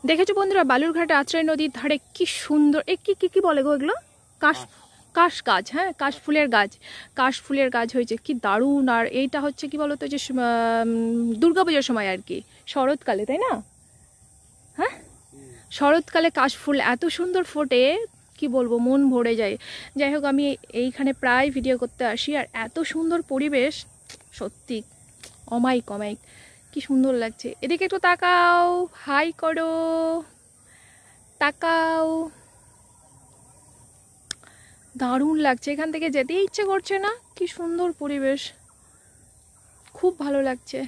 দেখেছো বন্ধুরা, বালুরঘাটে আত্রাই নদীর ধারে কি সুন্দর কি বলে গো এগুলো? কাশ গাছ, হ্যাঁ কাশফুলের গাছ, কাশফুলের গাছ হয়েছে কি দারুণ। আর এইটা হচ্ছে কি বলতো, যে দুর্গাপূজার সময় আর কি, শরৎকালে, তাই না? হ্যাঁ, শরৎকালে কাশফুল এত সুন্দর ফোটে, কি বলবো, মন ভরে যায়। যাই হোক, আমি এইখানে প্রায় ভিডিও করতে আসি, আর এত সুন্দর পরিবেশ, সত্যি অমাইক অমাইক, কি সুন্দর লাগছে। এদিকে একটু তাকাও, হাই করো, তাকাও, দারুণ লাগছে। এখান থেকে যেতেই ইচ্ছে করছে না, কি সুন্দর পরিবেশ, খুব ভালো লাগছে।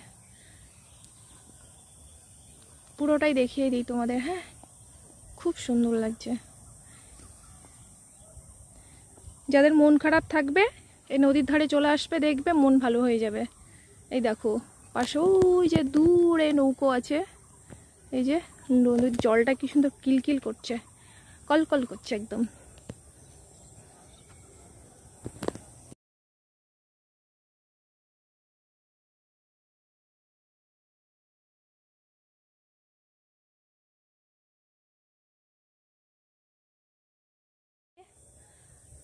পুরোটাই দেখিয়ে দিই তোমাদের, হ্যাঁ খুব সুন্দর লাগছে। যাদের মন খারাপ থাকবে এই নদীর ধারে চলে আসবে, দেখবে মন ভালো হয়ে যাবে। এই দেখো পাশে ওই যে দূরে নৌকো আছে, এই যে নদীর জলটা কি সুন্দর কিলকিল করছে, কলকল করছে একদম।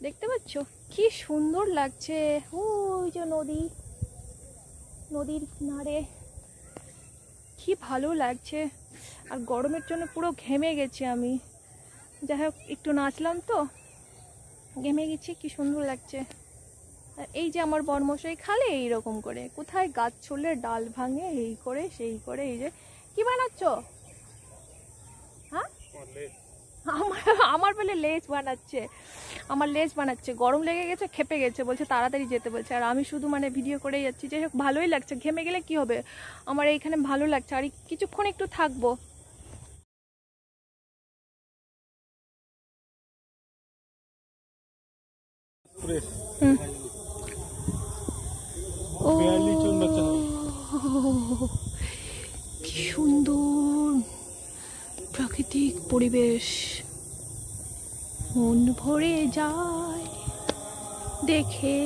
দেখতে পাচ্ছ কি সুন্দর লাগছে, ওই যে নদী, নদীর কিনারে কি ভালো লাগছে। আর গরমের জন্য পুরো ঘেমে গেছি আমি, যাই হোক একটু নাচলাম তো ঘেমে গেছি, কি সুন্দর লাগছে। আর এই যে আমার বর্মশাই খালে এইরকম করে, কোথায় গাছ ছড়লে ডাল ভাঙে, এই করে সেই করে। এই যে কি বানাচ্ছ? হ্যাঁ, আমার আমার বলে লেজ বানাচ্ছে, আমার লেজ বানাচ্ছে। গরম লেগে গেছে, খেপে গেছে, বলছে তাড়াতাড়ি যেতে বলছে। আর আমি শুধু মানে ভিডিও করেই যাচ্ছি। যাই হোক ভালোই লাগছে, ঘেমে গেলে কি হবে, আমার এইখানে ভালো লাগছে। আর কিছুক্ষণ একটু থাকবো। ও কি সুন্দর প্রাকৃতিক পরিবেশ, মন ভরে যায় দেখে।